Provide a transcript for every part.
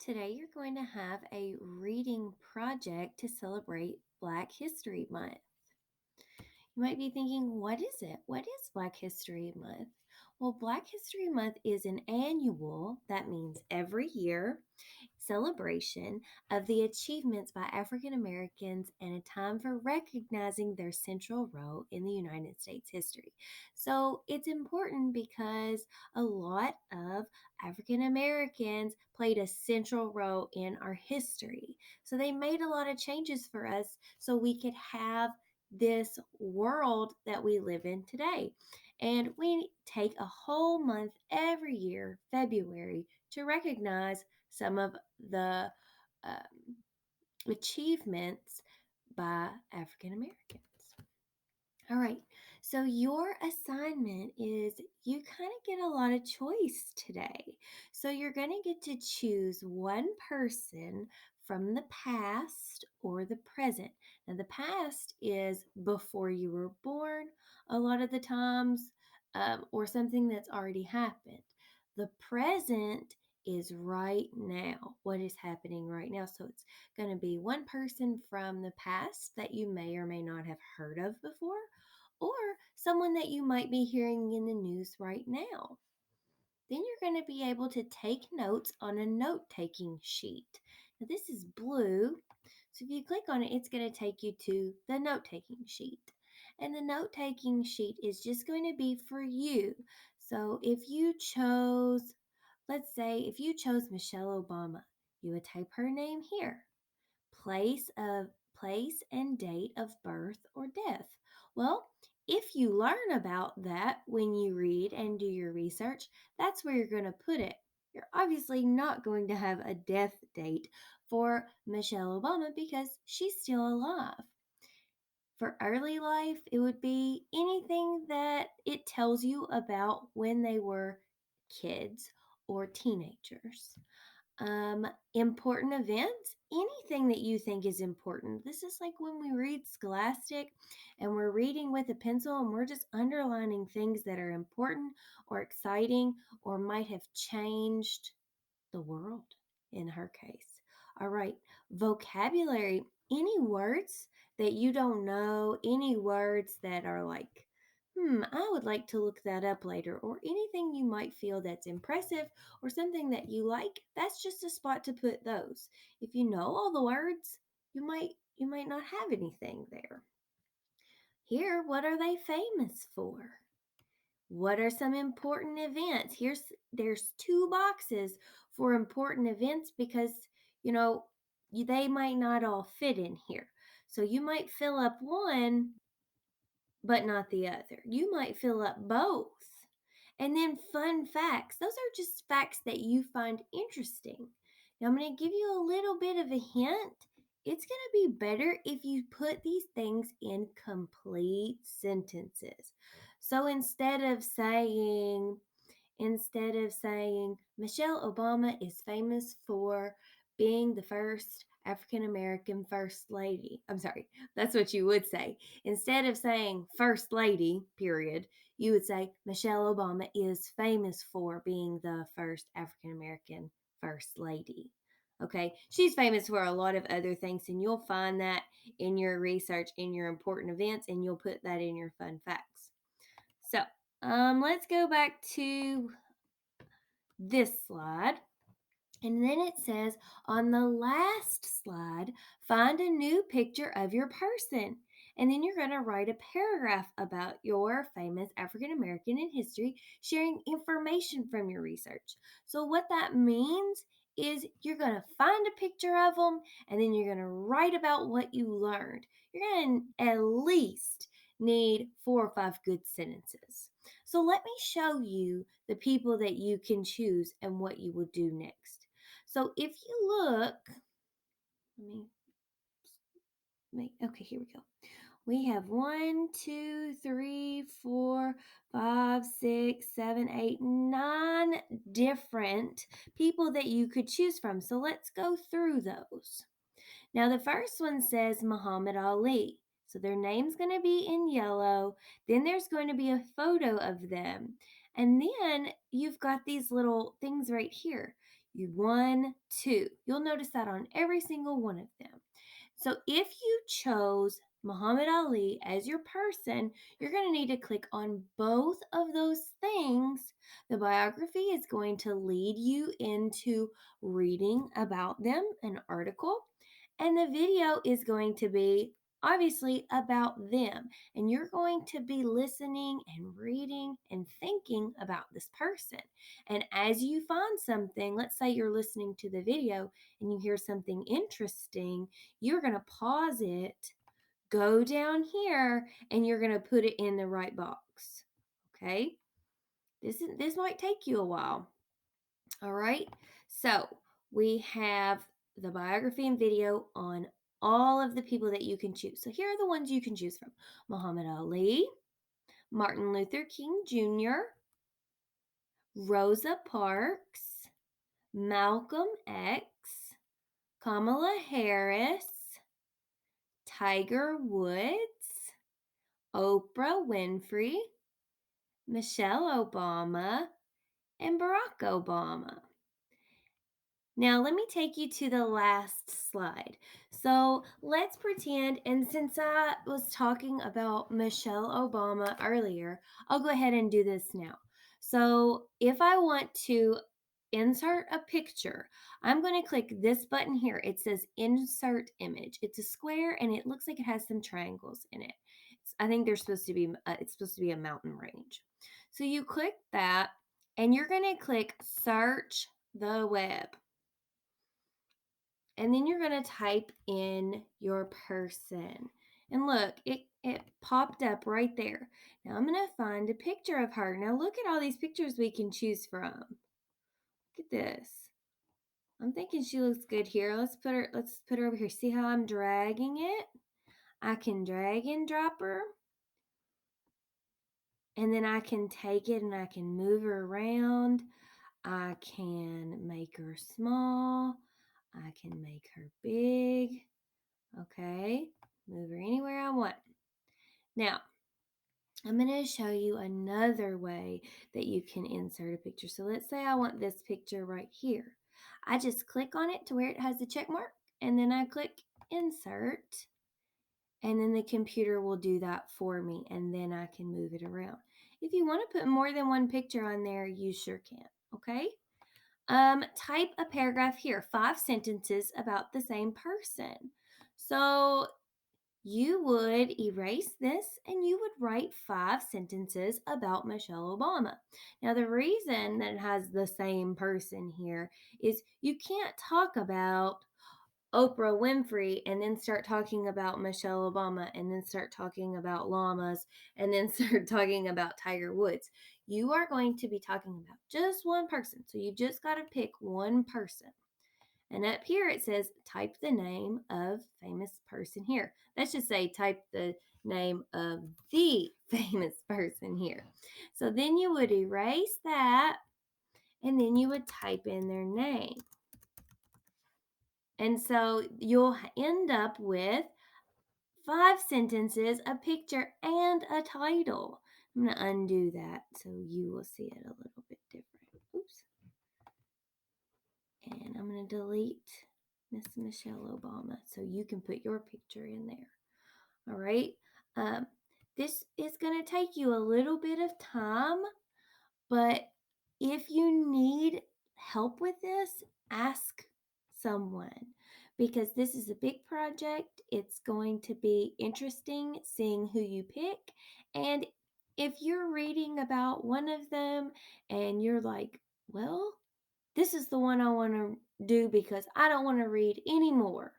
Today, you're going to have a reading project to celebrate Black History Month. You might be thinking, what is it? What is Black History Month? Well, Black History Month is an annual, that means every year, celebration of the achievements by African Americans and a time for recognizing their central role in the United States history. So it's important because a lot of African Americans played a central role in our history. So they made a lot of changes for us so we could have this world that we live in today. And we take a whole month every year, February, to recognize some of the achievements by African Americans. All right, so your assignment is you kind of get a lot of choice today. So you're going to get to choose one person from the past or the present. Now, the past is before you were born, a lot of the times, or something that's already happened. The present is right now, what is happening right now. So it's going to be one person from the past that you may or may not have heard of before, or someone that you might be hearing in the news right now. Then you're going to be able to take notes on a note taking sheet. Now, this is blue, so if you click on it, it's going to take you to the note taking sheet. And the note taking sheet is just going to be for you. So if you chose, let's say, if you chose Michelle Obama, you would type her name here. Place and date of birth or death. Well, if you learn about that when you read and do your research, that's where you're going to put it. You're obviously not going to have a death date for Michelle Obama because she's still alive. For early life, it would be anything that it tells you about when they were kids or teenagers. Important events, anything that you think is important. This is like when we read Scholastic and we're reading with a pencil and we're just underlining things that are important or exciting or might have changed the world in her case. All right, vocabulary, any words that you don't know, any words that are like, I would like to look that up later, or anything you might feel that's impressive or something that you like, that's just a spot to put those. If you know all the words, you might not have anything there. Here, what are they famous for? What are some important events? There's two boxes for important events because, you know, they might not all fit in here. So you might fill up one but not the other. You might fill up both. And then fun facts. Those are just facts that you find interesting. Now I'm going to give you a little bit of a hint. It's going to be better if you put these things in complete sentences. So instead of saying Michelle Obama is famous for being the first African American first lady. I'm sorry, that's what you would say. Instead of saying first lady, period, you would say Michelle Obama is famous for being the first African American first lady. Okay, she's famous for a lot of other things, and you'll find that in your research, in your important events, and you'll put that in your fun facts. So, let's go back to this slide. And then it says on the last slide, find a new picture of your person. And then you're going to write a paragraph about your famous African American in history, sharing information from your research. So, what that means is you're going to find a picture of them and then you're going to write about what you learned. You're going to at least need 4 or 5 good sentences. So, let me show you the people that you can choose and what you will do next. So if you look, let me okay, here we go. We have 1, 2, 3, 4, 5, 6, 7, 8, 9 different people that you could choose from. So let's go through those. Now, the first one says Muhammad Ali. So their name's going to be in yellow. Then there's going to be a photo of them. And then you've got these little things right here. You 1, 2. You'll notice that on every single one of them. So if you chose Muhammad Ali as your person, you're going to need to click on both of those things. The biography is going to lead you into reading about them, an article, and the video is going to be obviously about them. And you're going to be listening and reading and thinking about this person. And as you find something, let's say you're listening to the video and you hear something interesting, you're going to pause it, go down here, and you're going to put it in the right box. Okay? This might take you a while. All right? So, we have the biography and video on all of the people that you can choose. So, here are the ones you can choose from: Muhammad Ali, Martin Luther King Jr., Rosa Parks, Malcolm X, Kamala Harris, Tiger Woods, Oprah Winfrey, Michelle Obama, and Barack Obama. Now, let me take you to the last slide. So, let's pretend, and since I was talking about Michelle Obama earlier, I'll go ahead and do this now. So, if I want to insert a picture, I'm going to click this button here. It says insert image. It's a square and it looks like it has some triangles in it. I think they're supposed to be it's supposed to be a mountain range. So you click that and you're going to click search the web. And then you're going to type in your person. And look, it popped up right there. Now I'm going to find a picture of her. Now look at all these pictures we can choose from. Look at this. I'm thinking she looks good here. Let's put her over here. See how I'm dragging it? I can drag and drop her. And then I can take it and I can move her around. I can make her small. I can make her big. Okay. Move her anywhere I want. Now, I'm going to show you another way that you can insert a picture. So let's say I want this picture right here. I just click on it to where it has the check mark, and then I click insert, and then the computer will do that for me, and then I can move it around. If you want to put more than one picture on there, you sure can, okay? Type a paragraph here, 5 sentences about the same person. So you would erase this and you would write 5 sentences about Michelle Obama. Now, the reason that it has the same person here is you can't talk about Oprah Winfrey and then start talking about Michelle Obama and then start talking about llamas and then start talking about Tiger Woods. You are going to be talking about just one person. So you just got to pick one person. And up here it says type the name of famous person here. Let's just say type the name of the famous person here. So then you would erase that and then you would type in their name. And so you'll end up with 5 sentences, a picture, and a title. I'm going to undo that so you will see it a little bit different. Oops. And I'm going to delete Miss Michelle Obama so you can put your picture in there. All right. This is going to take you a little bit of time, but if you need help with this, ask someone because this is a big project. It's going to be interesting seeing who you pick. And if you're reading about one of them and you're like, well, this is the one I want to do because I don't want to read anymore,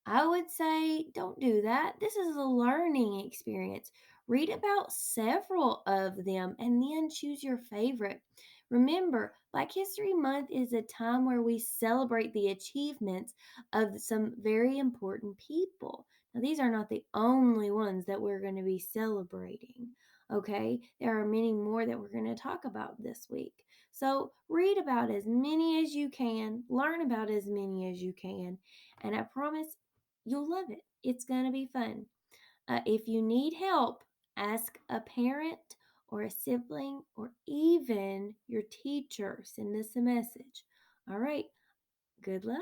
I would say don't do that. This is a learning experience. Read about several of them and then choose your favorite. Remember, Black History Month is a time where we celebrate the achievements of some very important people. Now, these are not the only ones that we're going to be celebrating, okay? There are many more that we're going to talk about this week. So, read about as many as you can, learn about as many as you can, and I promise you'll love it. It's going to be fun. If you need help, ask a parent or a sibling or even your teacher. Send us a message. All right, good luck.